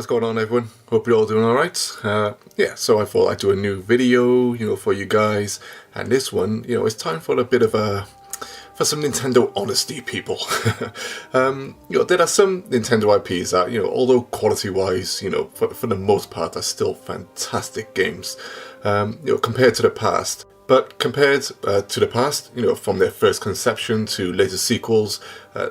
what's going on, everyone? Hope you're all doing alright. So I thought I'd do a new video, for you guys. And this one, it's time for a bit of for some Nintendo honesty, people. There are some Nintendo IPs that, although quality-wise, for the most part, are still fantastic games, compared to the past. But compared to the past, from their first conception to later sequels,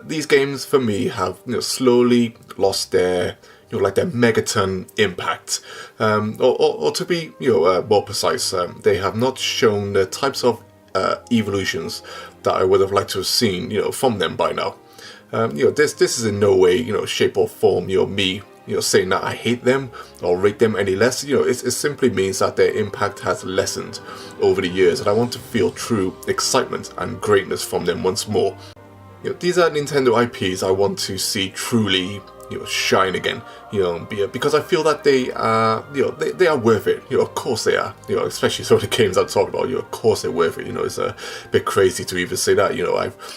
these games for me have slowly lost their their megaton impact, or to be more precise, they have not shown the types of evolutions that I would have liked to have seen from them by now. This is in no way shape or form me saying that I hate them or rate them any less. It simply means that their impact has lessened over the years, and I want to feel true excitement and greatness from them once more. These are Nintendo IPs I want to see truly shine again, because I feel that they are, they are worth it. Of course they are. Especially some of the games I talk about. Of course they're worth it. It's a bit crazy to even say that.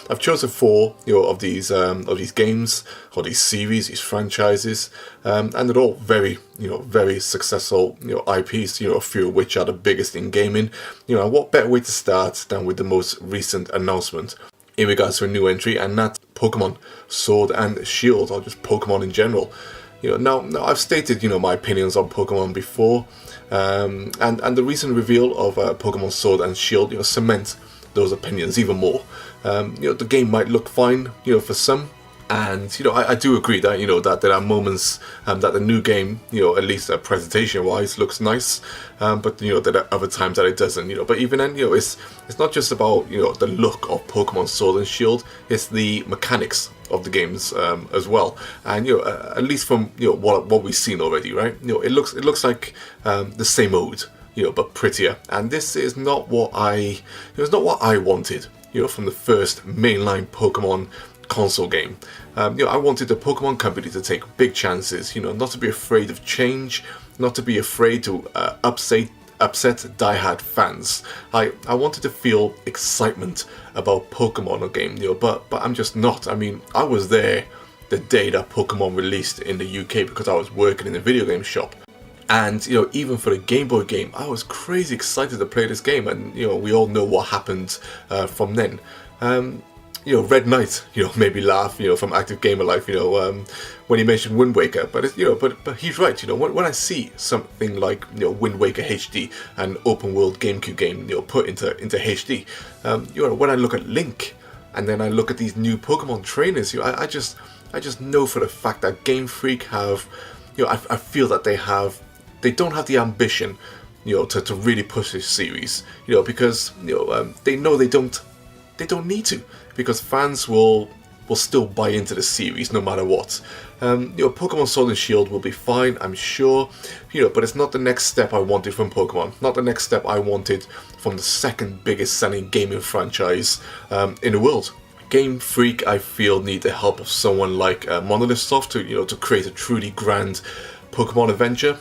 I've chosen 4, of these games or these series, these franchises, and they're all very, very successful, IPs. A few of which are the biggest in gaming. What better way to start than with the most recent announcement in regards to a new entry, and that's Pokemon Sword and Shield, or just Pokemon in general. Now I've stated my opinions on Pokemon before, and the recent reveal of Pokemon Sword and Shield cement those opinions even more. The game might look fine for some, and I do agree that that there are moments that the new game at least presentation wise looks nice, but there are other times that it doesn't. But even then it's not just about the look of Pokemon Sword and Shield, it's the mechanics of the games as well. And at least from what we've seen already, right? It looks like the same old, but prettier. And this is not what I wanted from the first mainline Pokemon console game. I wanted the Pokemon company to take big chances, not to be afraid of change, not to be afraid to upset diehard fans. I wanted to feel excitement about Pokemon game, but I'm just not. I mean, I was there the day that Pokemon released in the UK because I was working in a video game shop. And even for the Game Boy game, I was crazy excited to play this game, and we all know what happened from then. Red Knight, made me laugh, from Active Gamer Life, when he mentioned Wind Waker. But but he's right, when I see something like Wind Waker HD, an open world GameCube game, put into HD, when I look at Link, and then I look at these new Pokemon trainers, I just know for the fact that Game Freak have, I feel that they don't have the ambition, to really push this series, because they know they don't need to, because fans will still buy into the series no matter what. Pokemon Sword and Shield will be fine, I'm sure, but it's not the next step I wanted from Pokemon, not the next step I wanted from the second biggest selling gaming franchise in the world. Game Freak, I feel, need the help of someone like Monolith Soft to create a truly grand Pokemon adventure,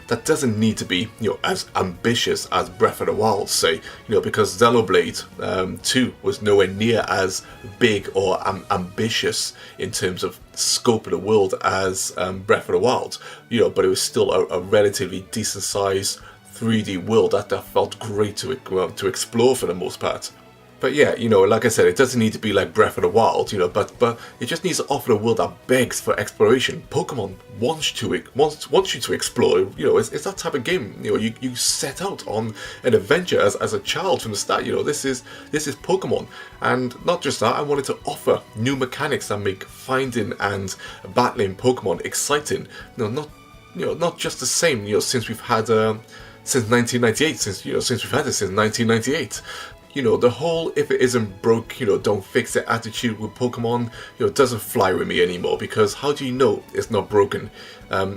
that doesn't need to be, as ambitious as Breath of the Wild, say, because Xenoblade 2 was nowhere near as big or ambitious in terms of scope of the world as Breath of the Wild, but it was still a relatively decent sized 3D world that felt great to explore for the most part. But yeah, like I said, it doesn't need to be like Breath of the Wild, but it just needs to offer a world that begs for exploration. Pokemon wants you to explore. It's that type of game. You set out on an adventure as a child from the start. This is Pokemon, and not just that. I wanted to offer new mechanics that make finding and battling Pokemon exciting. Not just the same. Since we've had since 1998. Since we've had it since 1998. The whole if it isn't broke, don't fix it attitude with Pokemon, doesn't fly with me anymore, because how do you know it's not broken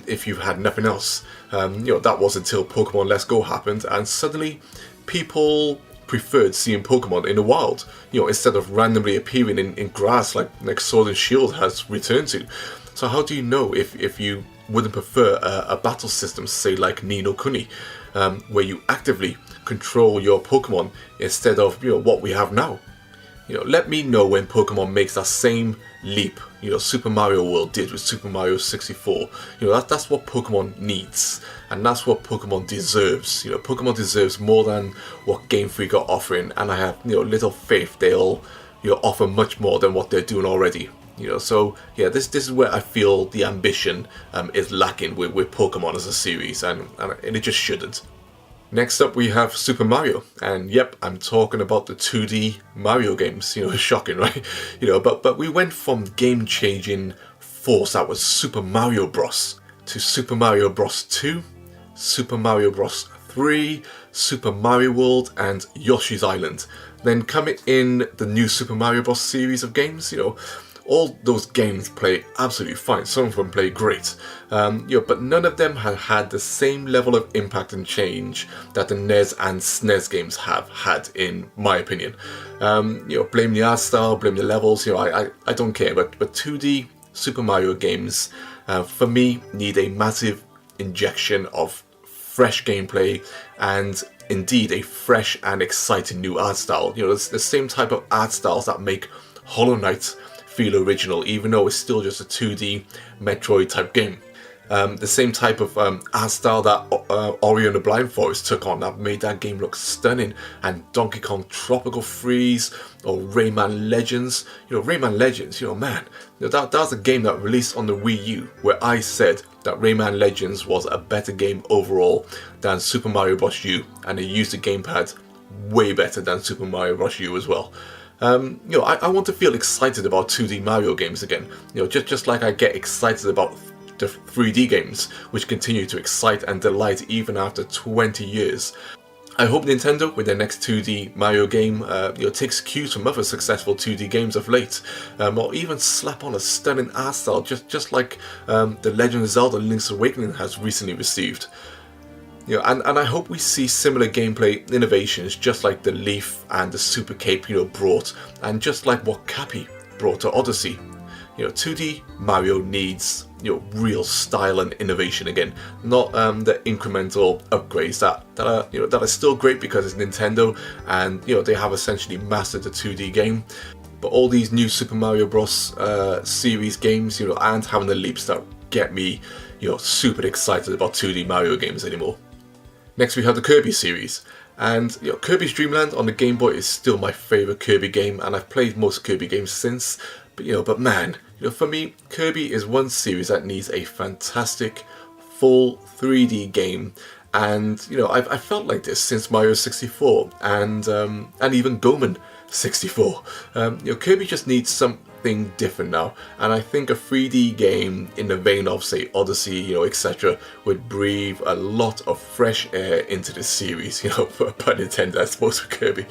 if you've had nothing else? That was until Pokemon Let's Go happened, and suddenly people preferred seeing Pokemon in the wild, instead of randomly appearing in grass like Sword and Shield has returned to. So how do you know if you wouldn't prefer a battle system, say like Nino Kuni, where you actively control your Pokemon instead of what we have now? Let me know when Pokemon makes that same leap, Super Mario World did with Super Mario 64. That's what Pokemon needs, and that's what Pokemon deserves. Pokemon deserves more than what Game Freak are offering, and I have, little faith they'll, offer much more than what they're doing already. So yeah, this is where I feel the ambition is lacking with Pokemon as a series, and it just shouldn't. Next up we have Super Mario, and yep, I'm talking about the 2D Mario games. Shocking, right? But we went from game-changing force that was Super Mario Bros. To Super Mario Bros. 2, Super Mario Bros. 3, Super Mario World, and Yoshi's Island. Then coming in the new Super Mario Bros. Series of games, all those games play absolutely fine. Some of them play great, but none of them have had the same level of impact and change that the NES and SNES games have had, in my opinion. Blame the art style, blame the levels. I don't care. But 2D Super Mario games, for me, need a massive injection of fresh gameplay and indeed a fresh and exciting new art style. It's the same type of art styles that make Hollow Knight feel original, even though it's still just a 2D Metroid type game. The same type of art style that Ori and the Blind Forest took on, that made that game look stunning, and Donkey Kong Tropical Freeze or Rayman Legends. Rayman Legends, man, that was a game that released on the Wii U, where I said that Rayman Legends was a better game overall than Super Mario Bros. U, and it used the gamepad way better than Super Mario Bros. U as well. I want to feel excited about 2D Mario games again. Just like I get excited about the 3D games, which continue to excite and delight even after 20 years. I hope Nintendo, with their next 2D Mario game, takes cues from other successful 2D games of late, or even slap on a stunning art style, just like The Legend of Zelda: Link's Awakening has recently received. And I hope we see similar gameplay innovations, just like the Leaf and the Super Cape, brought, and just like what Cappy brought to Odyssey. 2D Mario needs, real style and innovation again, not the incremental upgrades that are still great because it's Nintendo and they have essentially mastered the 2D game. But all these new Super Mario Bros. Series games, aren't having the leaps that get me, super excited about 2D Mario games anymore. Next we have the Kirby series, and Kirby's Dream Land on the Game Boy is still my favourite Kirby game, and I've played most Kirby games since. But man, for me, Kirby is one series that needs a fantastic full 3D game, and I've felt like this since Mario 64 and even Goemon 64. Kirby just needs something different now, and I think a 3D game in the vein of, say, Odyssey, etc., would breathe a lot of fresh air into the series, pun intended, I suppose, for Kirby.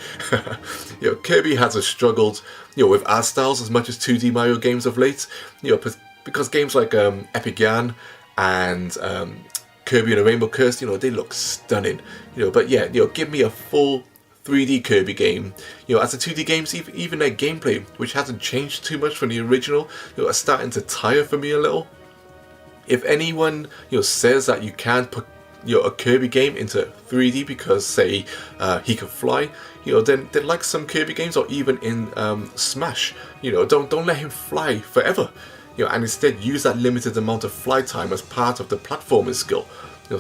Kirby has struggled, with art styles as much as 2D Mario games of late, because games like Epic Yarn and Kirby and the Rainbow Curse, they look stunning, but yeah, give me a full 3D Kirby game. As the 2D games, even their gameplay, which hasn't changed too much from the original, are starting to tire for me a little. If anyone, says that you can't put, a Kirby game into 3D because, say, he can fly, then like some Kirby games, or even in Smash, don't let him fly forever, and instead use that limited amount of fly time as part of the platforming skill.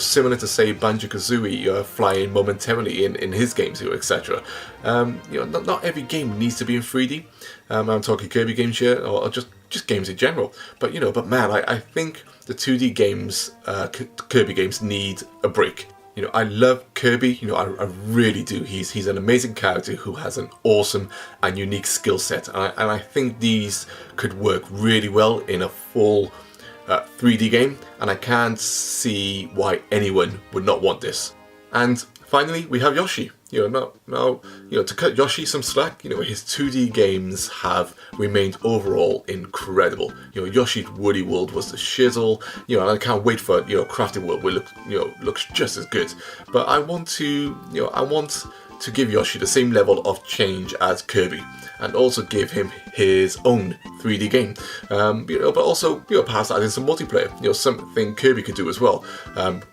Similar to, say, Banjo-Kazooie flying momentarily in his games, etc. Not every game needs to be in 3D. I'm talking Kirby games here, or just games in general. But man, I think the 2D games, Kirby games, need a break. I love Kirby. I really do. He's an amazing character who has an awesome and unique skill set, and I think these could work really well in a full 3D game, and I can't see why anyone would not want this. And finally, we have Yoshi. To cut Yoshi some slack, his 2D games have remained overall incredible. Yoshi's Woody World was the shizzle, and I can't wait for Crafted World, where looks just as good. But I want to give Yoshi the same level of change as Kirby, and also give him his own 3D game, but also perhaps adding some multiplayer, something Kirby could do as well,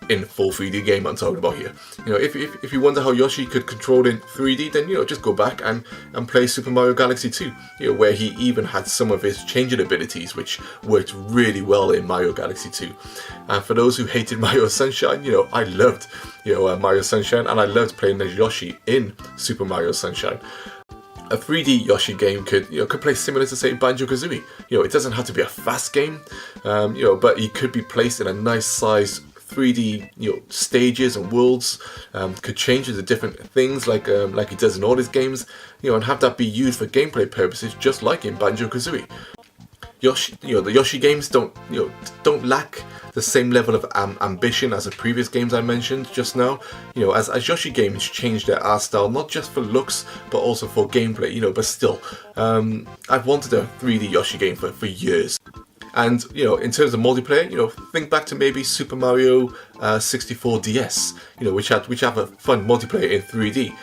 in full 3D game I'm talking about here. If you wonder how Yoshi could control in 3D, then just go back and play Super Mario Galaxy 2, where he even had some of his changing abilities, which worked really well in Mario Galaxy 2. And for those who hated Mario Sunshine, I loved Mario Sunshine, and I loved playing as Yoshi in Super Mario Sunshine. A 3D Yoshi game could play similar to, say, Banjo-Kazooie. It doesn't have to be a fast game, but he could be placed in a nice size 3D stages and worlds, could change into different things like he does in all his games, and have that be used for gameplay purposes, just like in Banjo-Kazooie. The Yoshi games don't lack the same level of ambition as the previous games I mentioned just now. As Yoshi games change their art style, not just for looks but also for gameplay. But still, I've wanted a 3D Yoshi game for years. And in terms of multiplayer, think back to maybe Super Mario 64 DS, which have a fun multiplayer in 3D.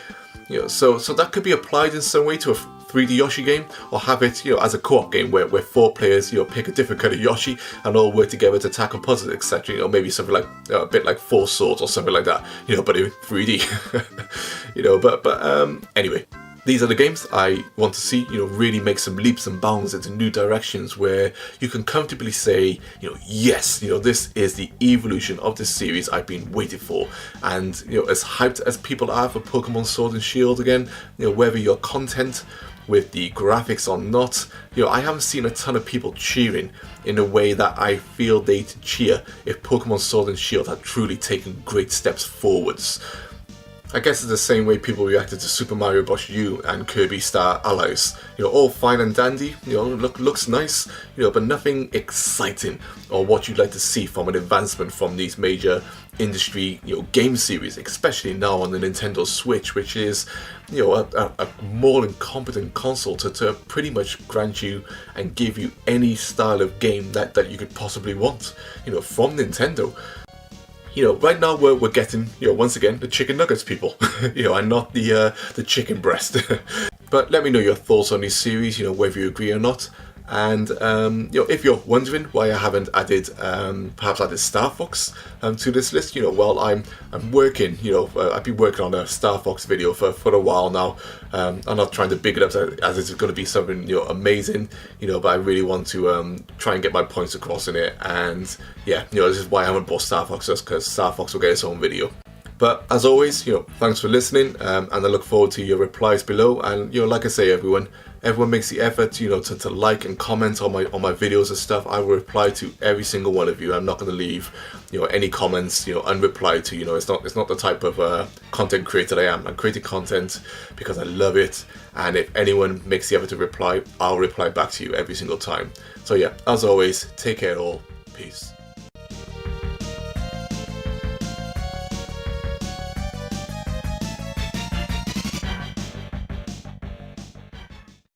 So that could be applied in some way to a 3D Yoshi game, or have it as a co-op game where 4 players pick a different kind of Yoshi and all work together to tackle puzzles, etc. Maybe something like a bit like Four Swords or something like that, but in 3D. Anyway, these are the games I want to see, really make some leaps and bounds into new directions where you can comfortably say, yes, this is the evolution of this series I've been waiting for. And, as hyped as people are for Pokemon Sword and Shield again, whether you're content with the graphics or not, I haven't seen a ton of people cheering in a way that I feel they'd cheer if Pokemon Sword and Shield had truly taken great steps forwards. I guess it's the same way people reacted to Super Mario Bros. U and Kirby Star Allies. All fine and dandy, looks nice, but nothing exciting or what you'd like to see from an advancement from these major industry, game series, especially now on the Nintendo Switch, which is, a more than competent console to pretty much grant you and give you any style of game that you could possibly want, from Nintendo. Right now we're getting, once again, the chicken nuggets, people, and not the chicken breast. But let me know your thoughts on this series, whether you agree or not. And if you're wondering why I haven't added Star Fox to this list, well, I'm working. I've been working on a Star Fox video for a while now. I'm not trying to big it up as it's going to be something amazing, but I really want to try and get my points across in it. And yeah, this is why I haven't bought Star Fox, just because Star Fox will get its own video. But as always, thanks for listening, and I look forward to your replies below. And like I say, everyone makes the effort, to like and comment on my videos and stuff. I will reply to every single one of you. I'm not going to leave, any comments, unreplied to. It's not the type of content creator I am. I'm creating content because I love it, and if anyone makes the effort to reply, I'll reply back to you every single time. So yeah, as always, take care all. Peace.